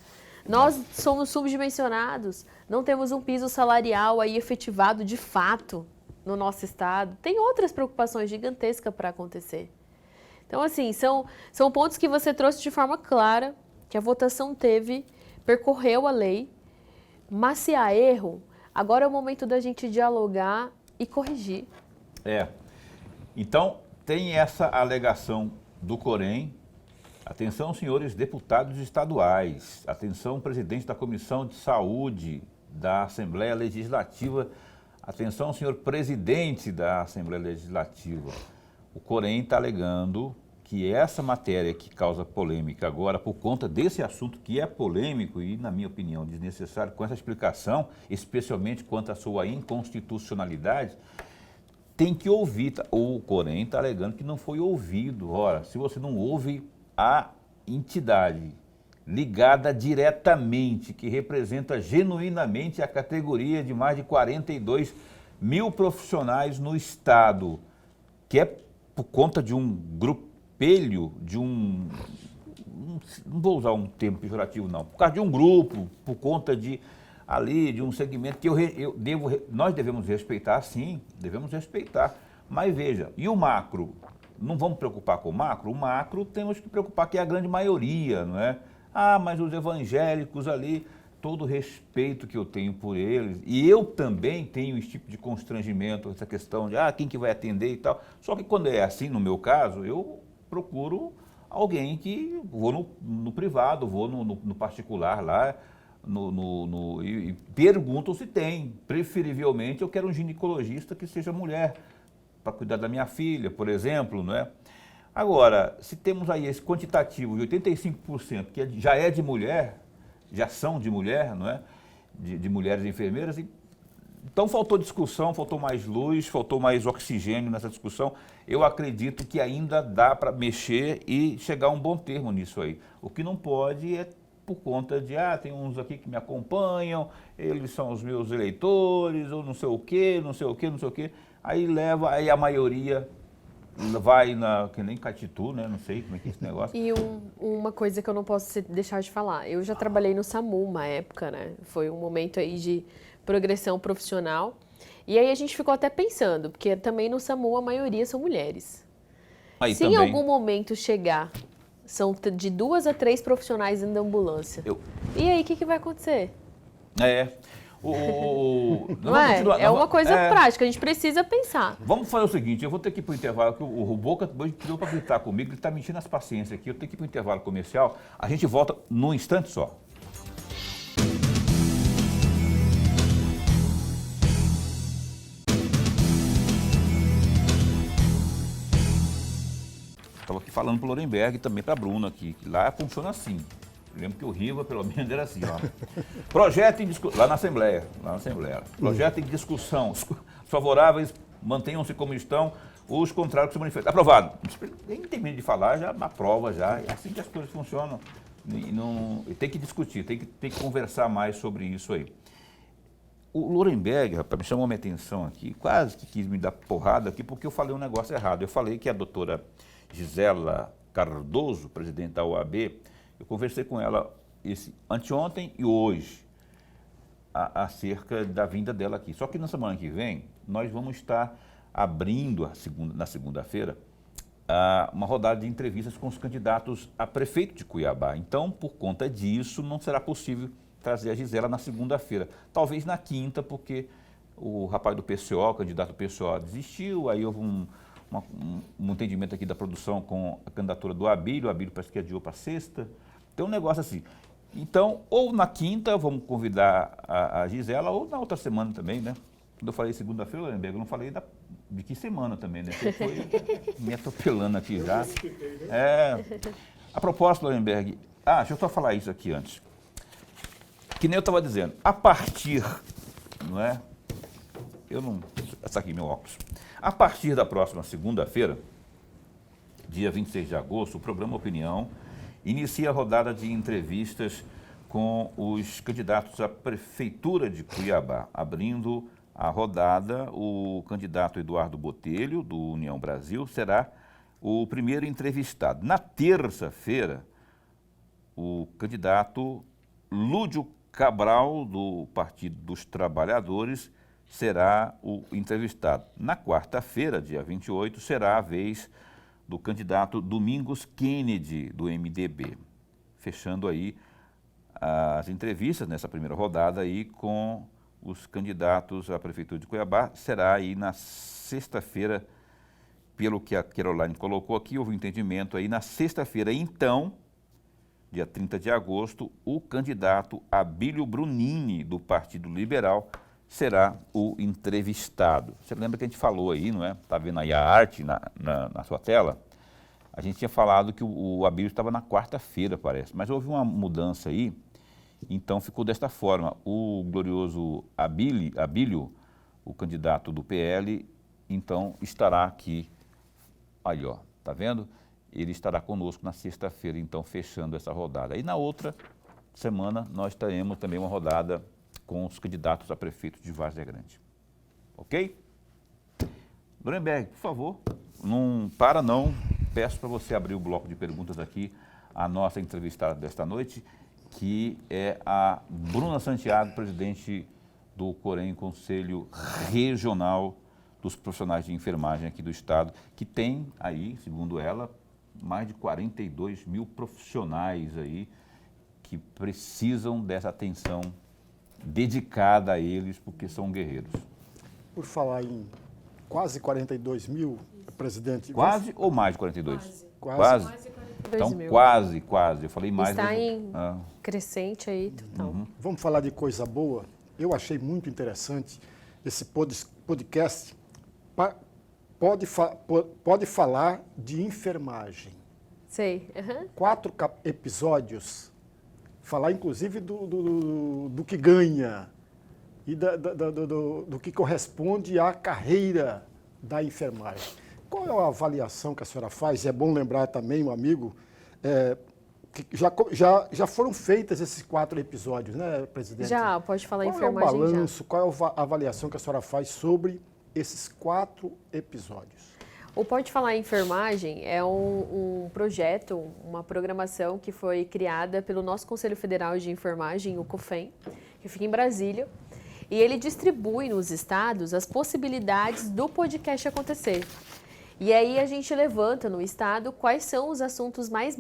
Nós somos subdimensionados, não temos um piso salarial aí efetivado de fato no nosso estado. Tem outras preocupações gigantescas para acontecer. Então, assim, são pontos que você trouxe de forma clara, que a votação teve percorreu a lei, mas se há erro, agora é o momento da gente dialogar e corrigir. Então, tem essa alegação do Corém. Atenção, senhores deputados estaduais. Atenção, presidente da Comissão de Saúde da Assembleia Legislativa. Atenção, senhor presidente da Assembleia Legislativa. O Corém está alegando que essa matéria que causa polêmica agora, por conta desse assunto que é polêmico e, na minha opinião, desnecessário, com essa explicação, especialmente quanto à sua inconstitucionalidade, tem que ouvir. O Corém está alegando que não foi ouvido. Ora, se você não ouve a entidade ligada diretamente, que representa genuinamente a categoria de mais de 42 mil profissionais no Estado, que é por conta de um grupelho, não vou usar um termo pejorativo não, por causa de um grupo, por conta de um segmento que nós devemos respeitar, sim, devemos respeitar, mas veja, e o macro? Não vamos preocupar com o macro? O macro temos que preocupar, que é a grande maioria, não é? Ah, mas os evangélicos ali, todo o respeito que eu tenho por eles, e eu também tenho esse tipo de constrangimento, essa questão de, quem que vai atender e tal. Só que quando é assim, no meu caso, eu procuro alguém que vou no privado, vou no particular lá, e pergunto se tem. Preferivelmente, eu quero um ginecologista que seja mulher, para cuidar da minha filha, por exemplo, não é? Agora, se temos aí esse quantitativo de 85% que já é de mulher, já são de mulher, não é? De mulheres enfermeiras, então faltou discussão, faltou mais luz, faltou mais oxigênio nessa discussão. Eu acredito que ainda dá para mexer e chegar a um bom termo nisso aí. O que não pode é por conta de, tem uns aqui que me acompanham, eles são os meus eleitores, ou não sei o quê, não sei o quê, não sei o quê. Aí a maioria vai que nem Catitu, né? Não sei como é que é esse negócio. E uma coisa que eu não posso deixar de falar, eu já trabalhei no SAMU uma época, né? Foi um momento aí de progressão profissional. E aí a gente ficou até pensando, porque também no SAMU a maioria são mulheres. Aí Se também, em algum momento chegar, são de 2 a 3 profissionais indo da ambulância. E aí, o que vai acontecer? Não é uma coisa prática, a gente precisa pensar. Vamos fazer o seguinte, eu vou ter que ir para o intervalo, que o Boca pediu para gritar comigo, ele está me enchendo as paciências aqui, eu tenho que ir para o intervalo comercial, a gente volta num instante só. Estava aqui falando para o Lorenberg e também para a Bruna aqui, que lá funciona assim. Eu lembro que o Riva, pelo menos, era assim, ó. Projeto em discussão, lá na Assembleia. Projeto em discussão. Os favoráveis mantenham-se como estão, os contrários se manifestam. Aprovado. Nem termina de falar, já aprova já. É assim que as coisas funcionam. E tem que discutir, tem que conversar mais sobre isso aí. O Lorenberg, rapaz, me chamou minha atenção aqui, quase que quis me dar porrada aqui, porque eu falei um negócio errado. Eu falei que a doutora Gisela Cardoso, presidente da OAB, eu conversei com ela anteontem e hoje acerca da vinda dela aqui. Só que na semana que vem, nós vamos estar abrindo, na segunda-feira, uma rodada de entrevistas com os candidatos a prefeito de Cuiabá. Então, por conta disso, não será possível trazer a Gisela na segunda-feira. Talvez na quinta, porque o rapaz do PCO, o candidato do PCO, desistiu, aí houve um entendimento aqui da produção com a candidatura do Abílio, o Abílio parece que adiou para sexta, tem um negócio assim. Então, ou na quinta vamos convidar a Gisela, ou na outra semana também, né? Quando eu falei segunda-feira, eu não falei de que semana também, né? Você foi me atropelando aqui já. A propósito, Lorenberg, deixa eu só falar isso aqui antes. Que nem eu estava dizendo, a partir, não é? Está aqui meu óculos. A partir da próxima segunda-feira, dia 26 de agosto, o programa Opinião inicia a rodada de entrevistas com os candidatos à Prefeitura de Cuiabá. Abrindo a rodada, o candidato Eduardo Botelho, do União Brasil, será o primeiro entrevistado. Na terça-feira, o candidato Lúdio Cabral, do Partido dos Trabalhadores, será o entrevistado. Na quarta-feira, dia 28, será a vez do candidato Domingos Kennedy, do MDB, fechando aí as entrevistas nessa primeira rodada aí com os candidatos à Prefeitura de Cuiabá. Será aí na sexta-feira, pelo que a Caroline colocou aqui, houve um entendimento aí, na sexta-feira, então, dia 30 de agosto, o candidato Abílio Brunini, do Partido Liberal, será o entrevistado. Você lembra que a gente falou aí, não é? Está vendo aí a arte na sua tela? A gente tinha falado que o Abílio estava na quarta-feira, parece, mas houve uma mudança aí, então ficou desta forma. O glorioso Abílio, o candidato do PL, então estará aqui, aí ó, tá vendo? Ele estará conosco na sexta-feira, então, fechando essa rodada. E na outra semana nós teremos também uma rodada com os candidatos a prefeito de Várzea Grande. Ok? Lorenberg, por favor, não para não. Peço para você abrir o bloco de perguntas aqui, a nossa entrevistada desta noite, que é a Bruna Santiago, presidente do Corém, Conselho Regional dos Profissionais de Enfermagem aqui do Estado, que tem aí, segundo ela, mais de 42 mil profissionais aí que precisam dessa atenção dedicada a eles, porque são guerreiros. Por falar em quase 42 mil, presidente... Quase ou mais de 42? Quase. Quase 42 Então, mil. quase. Eu falei mais... Está mas... em crescente aí, total. Vamos falar de coisa boa? Eu achei muito interessante esse podcast. Pode falar de enfermagem. Sei. Uhum. 4 episódios, falar inclusive do que ganha e do que corresponde à carreira da enfermagem. Qual é a avaliação que a senhora faz? É bom lembrar também, um amigo, que já foram feitos esses 4 episódios, né, presidente? Já, pode falar em Qual é o enfermagem já. balanço, qual é a avaliação que a senhora faz sobre esses 4 episódios? O Pode Falar em Enfermagem é um projeto, uma programação que foi criada pelo nosso Conselho Federal de Enfermagem, o COFEN, que fica em Brasília, e ele distribui nos estados as possibilidades do podcast acontecer. E aí a gente levanta no estado quais são os assuntos mais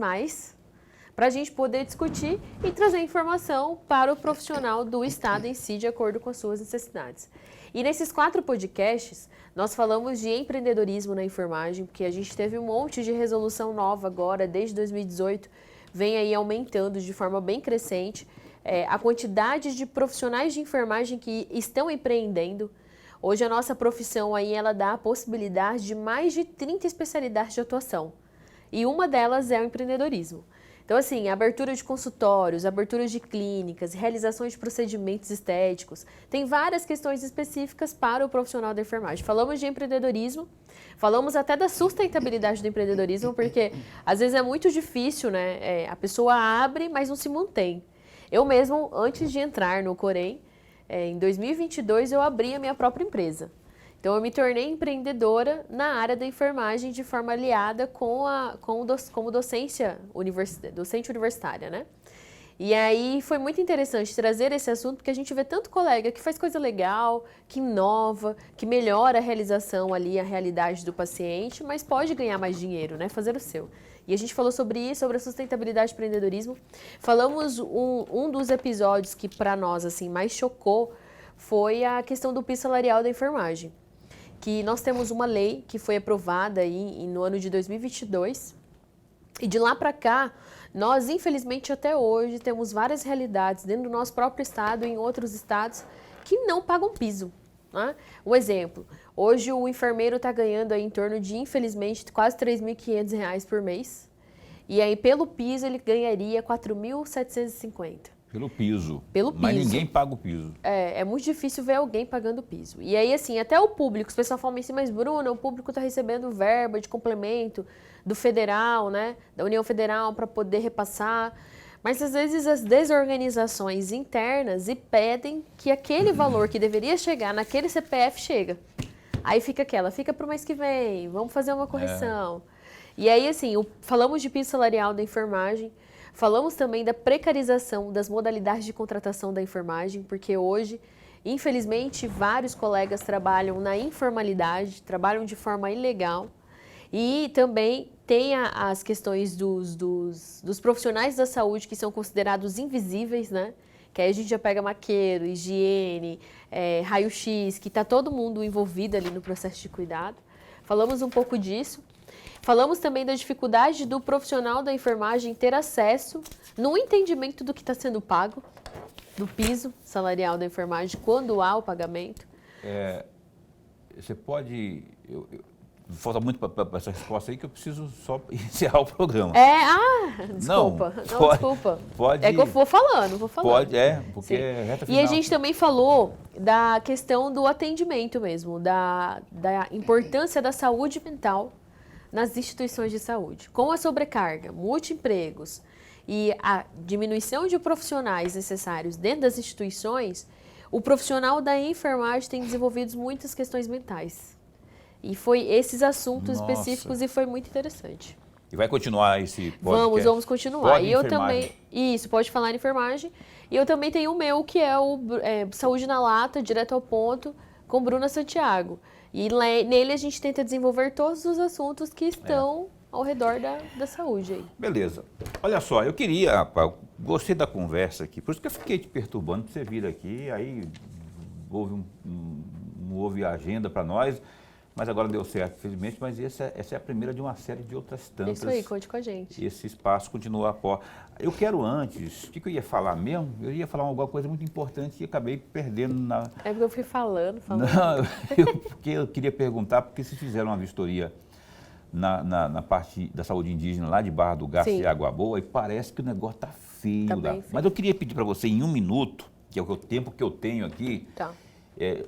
para a gente poder discutir e trazer informação para o profissional do estado em si, de acordo com as suas necessidades. E nesses 4 podcasts, nós falamos de empreendedorismo na enfermagem, porque a gente teve um monte de resolução nova agora, desde 2018, vem aí aumentando de forma bem crescente a quantidade de profissionais de enfermagem que estão empreendendo. Hoje a nossa profissão aí, ela dá a possibilidade de mais de 30 especialidades de atuação. E uma delas é o empreendedorismo. Então, assim, abertura de consultórios, abertura de clínicas, realizações de procedimentos estéticos, tem várias questões específicas para o profissional da enfermagem. Falamos de empreendedorismo, falamos até da sustentabilidade do empreendedorismo, porque às vezes é muito difícil, né? A pessoa abre, mas não se mantém. Eu mesmo, antes de entrar no Corém, em 2022, eu abri a minha própria empresa. Então, eu me tornei empreendedora na área da enfermagem de forma aliada como docente universitária, né? E aí foi muito interessante trazer esse assunto, porque a gente vê tanto colega que faz coisa legal, que inova, que melhora a realização ali, a realidade do paciente, mas pode ganhar mais dinheiro, né? Fazer o seu. E a gente falou sobre isso, sobre a sustentabilidade e empreendedorismo. Falamos um dos episódios que para nós assim mais chocou foi a questão do piso salarial da enfermagem. Que nós temos uma lei que foi aprovada aí no ano de 2022 e de lá para cá, nós infelizmente até hoje temos várias realidades dentro do nosso próprio estado e em outros estados que não pagam piso. Né? Um exemplo, hoje o enfermeiro está ganhando aí em torno de, infelizmente, quase R$ 3.500 por mês e aí pelo piso ele ganharia R$ 4.750. Pelo piso. Pelo piso. Mas ninguém paga o piso. É muito difícil ver alguém pagando piso. E aí, assim, até o público, os pessoal falam assim, mas Bruna, o público está recebendo verba de complemento do federal, né, da União Federal para poder repassar. Mas às vezes as desorganizações internas impedem que aquele valor que deveria chegar naquele CPF chega. Aí fica para o mês que vem, vamos fazer uma correção. E aí, assim, falamos de piso salarial da enfermagem. Falamos também da precarização das modalidades de contratação da enfermagem, porque hoje, infelizmente, vários colegas trabalham na informalidade, trabalham de forma ilegal. E também tem as questões dos profissionais da saúde que são considerados invisíveis, né? Que aí a gente já pega maqueiro, higiene, raio-x, que está todo mundo envolvido ali no processo de cuidado. Falamos um pouco disso. Falamos também da dificuldade do profissional da enfermagem ter acesso no entendimento do que está sendo pago, do piso salarial da enfermagem, quando há o pagamento. Você pode... falta muito para essa resposta aí, que eu preciso só encerrar o programa. Desculpa. Não, desculpa. Pode, é que eu vou falando. Pode, porque é reta final. E a gente também falou da questão do atendimento mesmo, da importância da saúde mental nas instituições de saúde. Com a sobrecarga, multi-empregos e a diminuição de profissionais necessários dentro das instituições, o profissional da enfermagem tem desenvolvido muitas questões mentais. E foi esses assuntos específicos e foi muito interessante. E vai continuar esse podcast? Vamos continuar. E eu também... Isso, pode falar em enfermagem. E eu também tenho o meu, que é o Saúde na Lata, direto ao ponto, com Bruna Santiago. E nele a gente tenta desenvolver todos os assuntos que estão ao redor da saúde. Aí. Beleza. Olha só, eu gostei da conversa aqui, por isso que eu fiquei te perturbando para você vir aqui, aí não houve agenda para nós, mas agora deu certo, felizmente, mas essa é a primeira de uma série de outras tantas. Isso aí, conte com a gente. Esse espaço continua a pó. Eu quero antes, o que eu ia falar mesmo? Eu ia falar alguma coisa muito importante e acabei perdendo na... É porque eu fui falando. Não, porque eu queria perguntar, porque se fizeram uma vistoria na parte da saúde indígena, lá de Barra do Garça e Água Boa, e parece que o negócio tá feio lá. Feio. Mas eu queria pedir para você, em 1 minuto, que é o tempo que eu tenho aqui,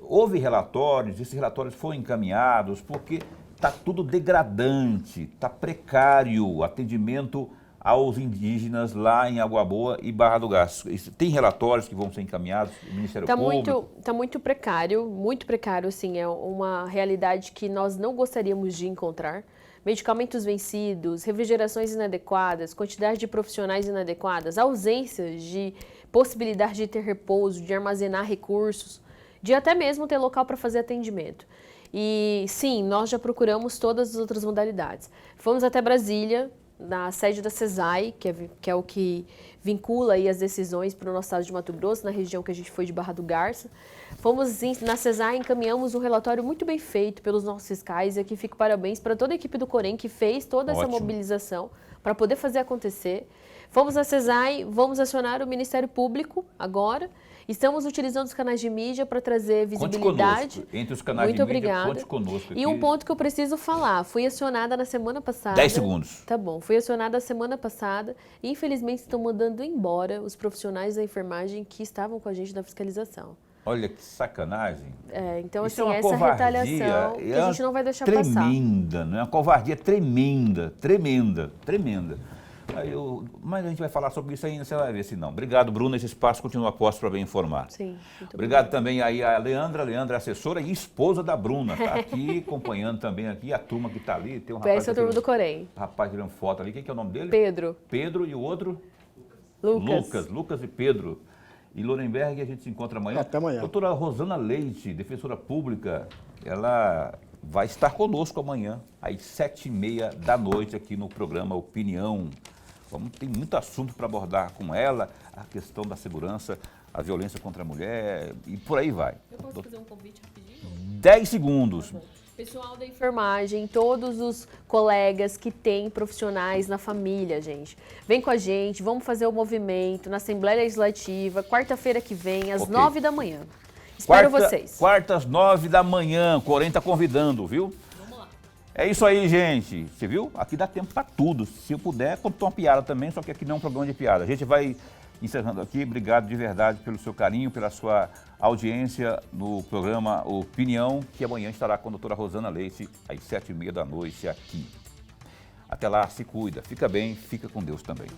houve relatórios, esses relatórios foram encaminhados, porque está tudo degradante, está precário o atendimento aos indígenas lá em Água Boa e Barra do Garça. Tem relatórios que vão ser encaminhados do Ministério Público? Está muito precário, assim, é uma realidade que nós não gostaríamos de encontrar. Medicamentos vencidos, refrigerações inadequadas, quantidade de profissionais inadequadas, ausências de possibilidade de ter repouso, de armazenar recursos, de até mesmo ter local para fazer atendimento. E sim, nós já procuramos todas as outras modalidades. Fomos até Brasília, na sede da CESAI, que é o que vincula aí as decisões para o nosso estado de Mato Grosso, na região que a gente foi de Barra do Garça. Fomos na CESAI, encaminhamos um relatório muito bem feito pelos nossos fiscais, e aqui fico parabéns para toda a equipe do Corém que fez toda essa mobilização para poder fazer acontecer. Fomos na CESAI, vamos acionar o Ministério Público agora. Estamos utilizando os canais de mídia para trazer visibilidade. Conte conosco. Entre os canais de mídia, conte conosco aqui. E um ponto que eu preciso falar, fui acionada na semana passada. 10 segundos. Tá bom, fui acionada na semana passada e infelizmente estão mandando embora os profissionais da enfermagem que estavam com a gente na fiscalização. Olha que sacanagem. Então isso assim, é uma essa retaliação que a gente não vai deixar passar. Tremenda, não é uma covardia tremenda. Mas a gente vai falar sobre isso ainda, você vai ver se não. Obrigado, Bruna, esse espaço continua a posto para bem informar. Sim, muito obrigado também aí a Leandra é assessora e esposa da Bruna, está aqui acompanhando também aqui a turma que está ali. Tem um rapaz, essa é a turma do Corém. Rapaz tirando foto ali, quem que é o nome dele? Pedro. Pedro e o outro? Lucas e Pedro. E Lorenberg, a gente se encontra amanhã. Até amanhã. Doutora Rosana Leite, defensora pública, ela vai estar conosco amanhã, às 7h30 da noite, aqui no programa Opinião. Tem muito assunto para abordar com ela, a questão da segurança, a violência contra a mulher e por aí vai. Eu posso fazer um convite rapidinho? 10 segundos. Pessoal da enfermagem, todos os colegas que têm profissionais na família, gente. Vem com a gente, vamos fazer o movimento na Assembleia Legislativa, quarta-feira que vem, às 9 da manhã. Espero vocês. Quarta às 9 da manhã, o Corém está convidando, viu? Vamos lá. É isso aí, gente. Você viu? Aqui dá tempo para tudo. Se eu puder, contar uma piada também, só que aqui não é um programa de piada. A gente vai encerrando aqui. Obrigado de verdade pelo seu carinho, pela sua audiência no programa Opinião, que amanhã estará com a doutora Rosana Leite, às 7h30 da noite aqui. Até lá, se cuida. Fica bem, fica com Deus também.